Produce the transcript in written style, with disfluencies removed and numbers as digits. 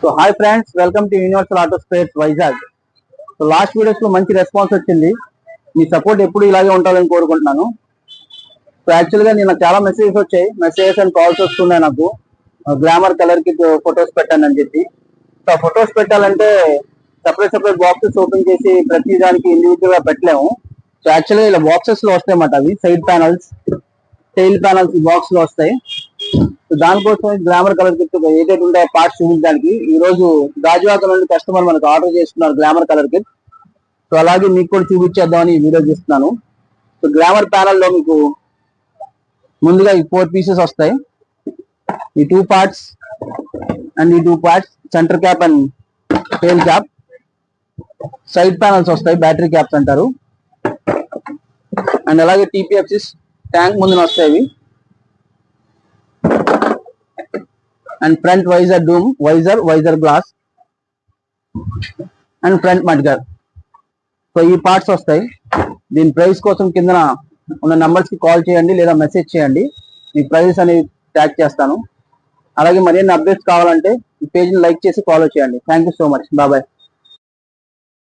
So hi friends, welcome to universal auto spares Vizag. So last videos లో మంచి response వచ్చింది. మీ support ఎప్పుడు ఇలాగే ఉండాలని కోరుకుంటున్నాను. సో యాక్చువల్ గా నేను చాలా మెసేజెస్ వచ్చాయి, మెసేజెస్ అండ్ కాల్స్ వస్తున్నాయి నాకు. గ్లామర్ కలర్ కి ఫొటోస్ పెట్టండి అని చెప్పి. సో ఆ ఫొటోస్ పెట్టాలంటే సెపరేట్ బాక్సెస్ ఓపెన్ చేసి ప్రతి దానికి ఇండివిజువల్ గా పెట్టలేము. సో యాక్చువల్ గా ఇలా బాక్సెస్ లో వస్తాయి అన్నమాట. అవి సైడ్ ప్యానల్స్, టైల్ ప్యానల్స్ ఈ బాక్స్ లో వస్తాయి. సో దానికోసం గ్లామర్ కలర్ కిట్ ఏదైతే ఉంటాయో పార్ట్స్ చూపించడానికి ఈ రోజు గాజువాక నుండి కస్టమర్ మనకు ఆర్డర్ చేస్తున్నారు గ్లామర్ కలర్ కిట్. సో అలాగే మీకు కూడా చూపించేద్దామని ఈ వీడియో చేస్తున్నాను. సో గ్లామర్ ప్యానల్ లో మీకు ముందుగా ఈ 4 పీసెస్ వస్తాయి. ఈ 2 పార్ట్స్ అండ్ ఈ 2 parts, center cap and tail cap. Side panels వస్తాయి, బ్యాటరీ క్యాప్స్ అంటారు. అండ్ అలాగే టీపీఎఫ్సిస్ ట్యాంక్ ముందున వస్తాయి. And front visor dome, visor glass and front mudguard. So ఈ పార్ట్స్ వస్తాయి. దీని ప్రైస్ కోసం కింద ఉన్న నంబర్స్ కి కాల్ చేయండి లేదా మెసేజ్ చేయండి, మీ ప్రైస్ అనేది ట్యాగ్ చేస్తాను. అలాగే మరిన్ని అప్డేట్స్ కావాలంటే ఈ పేజ్ని లైక్ చేసి ఫాలో చేయండి. Thank you so much, bye.